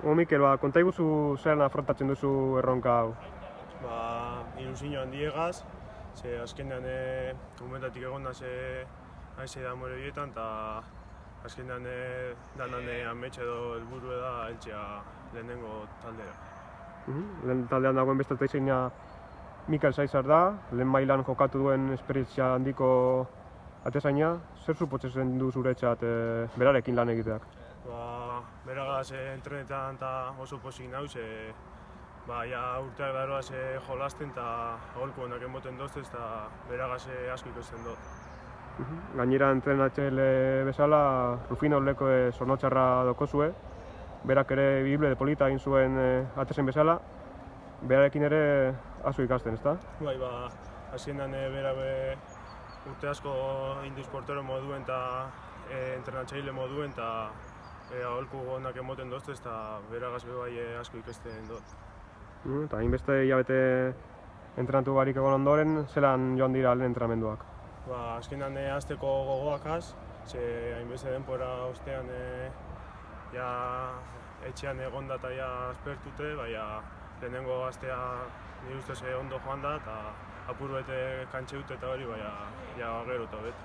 Mikel, konta iguzu zelan afrontatzen duzu erronka hau? Ilusio handiegaz, ze azkenean umetatik egon da ze haize da more bietan, eta azkenean danan amets edo helburu da heltzea lehenengo taldera. Lehen taldean dagoen beste teizena Mikel Saizar da, lehen mailan jokatu duen esperientzia handiko atezaina. Zer suposatzen du zuretzat berarekin lan egiteak? Beragaz entrenetan eta oso pozik nauz, urteak daroaz jolasten eta aholku honak emoten doztez eta beragaz asko ikusten dut. Gainera entrenatzaile bezala, Rufino Leko zornotxarra dokozue, berak ere bible polita egin zuen atezen bezala, berarekin ere asko ikasten, ezta? Azkenean bera urte asko induz portero moduen eta entrenatzaile moduen eta aholku honak emoten doztez eta beragaz bai asko ikasten dut. Eta hainbeste hilabete entrenatu barik egon ondoren, zelan joan dira lehen entrenamenduak? Azkenean hasteko gogoakaz, ze hainbeste denbora ostean etxean egonda eta aspertute, lehenengo astea nire ustez ondo joan da eta apur bete kantxe dut eta hori gero eta bet.